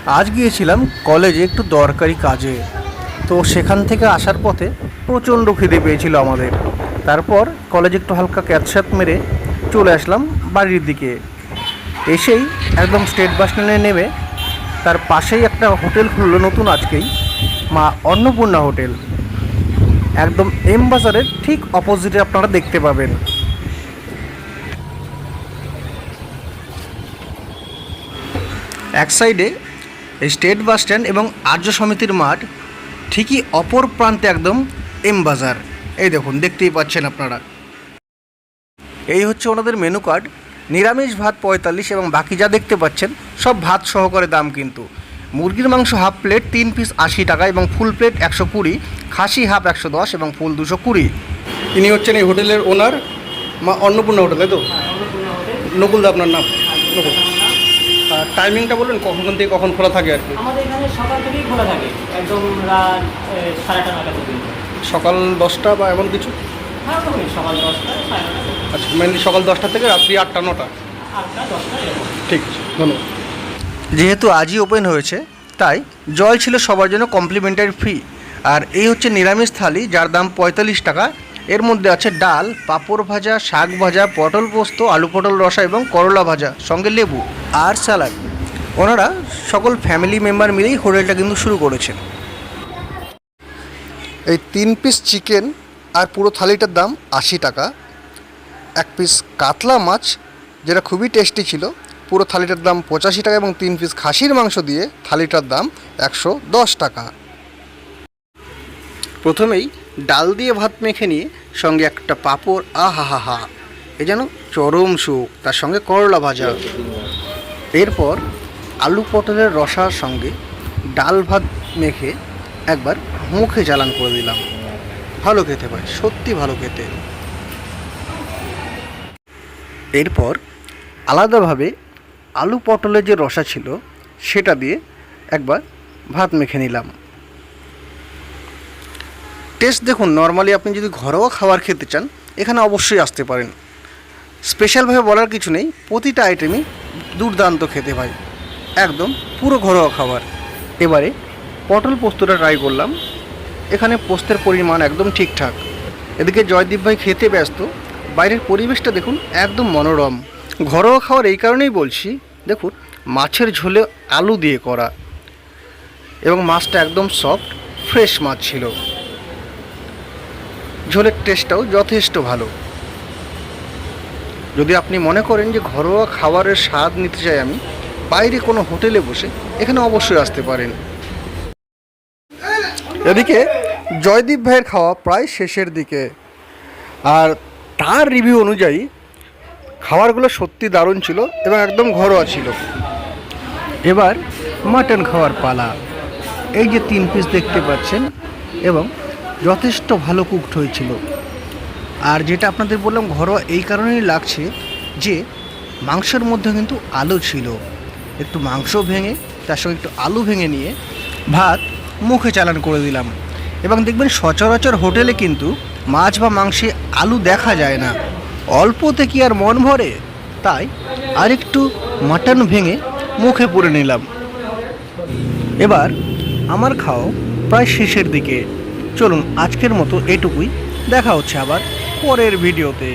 আজ গিয়েছিলাম কলেজে একটু দরকারি কাজে। তো সেখান থেকে আসার পথে প্রচণ্ড খিদে পেয়েছিল আমাদের। তারপর কলেজে একটু হালকা ক্যাচআপ মেরে চলে আসলাম বাড়ির দিকে। এসেই একদম স্টেট বাস স্ট্যান্ডে নেমে তার পাশেই একটা হোটেল খুললো নতুন আজকেই, মা অন্নপূর্ণা হোটেল। একদম এম বাজারের ঠিক অপোজিটে আপনারা দেখতে পাবেন। এক সাইডে স্টেট বাস স্ট্যান্ড এবং আর্য সমিতির মাঠ, ঠিকই অপর প্রান্তে একদম এম বাজার। এই দেখুন, দেখতেই পাচ্ছেন আপনারা। এই হচ্ছে ওনাদের মেনু কার্ড। নিরামিষ ভাত 45 এবং বাকি যা দেখতে পাচ্ছেন সব ভাত সহকারে দাম কিন্তু। মুরগির মাংস হাফ প্লেট 3 পিস 80 টাকা এবং ফুল প্লেট 120, খাসি হাফ 110 এবং ফুল 220। ইনি হচ্ছেন এই হোটেলের ওনার, মা অন্নপূর্ণা হোটেল, তাই তো? নকুল দা আপনার নাম? নকুল। টাইমিংটা বলুন, কখন থেকে কখন খোলা থাকে আর কি? আমাদের এখানে সকাল থেকেই খোলা থাকে, একদম রাত 8:30 নাগাদ পর্যন্ত। সকাল 10টা বা এমন কিছু? হ্যাঁ, সকাল 10টা, 9:30। আচ্ছা, মেনলি সকাল 10টা থেকে রাত্রি 8টা 9টা? 8টা 10টা এরকম। ঠিক আছে, ধন্যবাদ। যেহেতু আজই ওপেন হয়েছে তাই জল ছিল সবার জন্য কমপ্লিমেন্টারি ফ্রি। আর এই হচ্ছে নিরামিষ থালি, যার দাম 45 টাকা। এর মধ্যে আছে ডাল, পাঁপড় ভাজা, শাক ভাজা, পটল পোস্ত, আলু পটল রসা এবং করলা ভাজা, সঙ্গে লেবু আর স্যালাড। ওনারা সকল ফ্যামিলি মেম্বার মিলেই হোটেলটা কিন্তু শুরু করেছেন। এই 3 পিস চিকেন আর পুরো থালিটার দাম 80 টাকা। 1 পিস কাতলা মাছ, যেটা খুবই টেস্টি ছিল, পুরো থালিটার দাম 85 টাকা এবং 3 পিস খাসির মাংস দিয়ে থালিটার দাম 110 টাকা। প্রথমেই ডাল দিয়ে ভাত মেখে নিয়ে সঙ্গে একটা পাঁপড়, আহা, এ যেন চরম সুখ, তার সঙ্গে করলা ভাজা। এরপর আলু পটলের রসার সঙ্গে ডাল ভাত মেখে একবার মুখে জ্বালান করে দিলাম। ভালো খেতে ভাই, সত্যি ভালো খেতে। এরপর আলাদাভাবে আলু পটলের যে রসা ছিল সেটা দিয়ে একবার ভাত মেখে নিলাম। টেস্ট দেখুন, নর্মালি আপনি যদি ঘরোয়া খাবার খেতে চান এখানে অবশ্যই আসতে পারেন। স্পেশালভাবে বলার কিছু নেই, প্রতিটা আইটেমই দুর্দান্ত খেতে ভাই, একদম পুরো ঘরোয়া খাবার। এবারে পটল পোস্তটা ট্রাই করলাম। এখানে পোস্তের পরিমাণ একদম ঠিকঠাক। এদিকে জয়দীপ ভাই খেতে ব্যস্ত। বাইরের পরিবেশটা দেখুন, একদম মনোরম। ঘরোয়া খাবার এই কারণেই বলছি, দেখুন মাছের ঝোলে আলু দিয়ে করা এবং মাছটা একদম সফট ফ্রেশ মাছ ছিল। ঝোলের টেস্টটাও যথেষ্ট ভালো। যদি আপনি মনে করেন যে ঘরোয়া খাবারের স্বাদ নিতে চাই আমি, বাইরে কোনো হোটেলে বসে, এখানে অবশ্যই আসতে পারেন। এদিকে জয়দীপ ভাইয়ের খাওয়া প্রায় শেষের দিকে, আর তার রিভিউ অনুযায়ী খাবারগুলো সত্যি দারুণ ছিল এবং একদম ঘরোয়া ছিল। এবার মাটন খাওয়ার পালা। এই যে 3 পিস দেখতে পাচ্ছেন এবং যথেষ্ট ভালো কুকড হয়েছিল। আর যেটা আপনাদের বললাম ঘরোয়া এই কারণেই লাগছে যে মাংসের মধ্যে কিন্তু আলু ছিল। একটু মাংস ভেঙে তার সঙ্গে একটু আলু ভেঙে নিয়ে ভাত মুখে চালান করে দিলাম। এবং দেখবেন সচরাচর হোটেলে কিন্তু মাছ বা মাংসে আলু দেখা যায় না, অল্পতে কি আর মন ভরে, তাই আরেকটু মাটন ভেঙে মুখে পুরে নিলাম। এবার আমার খাওয়া প্রায় শেষের দিকে। চলুন আজকের মতো এটুকুই, দেখা হচ্ছে আবার পরের ভিডিওতে।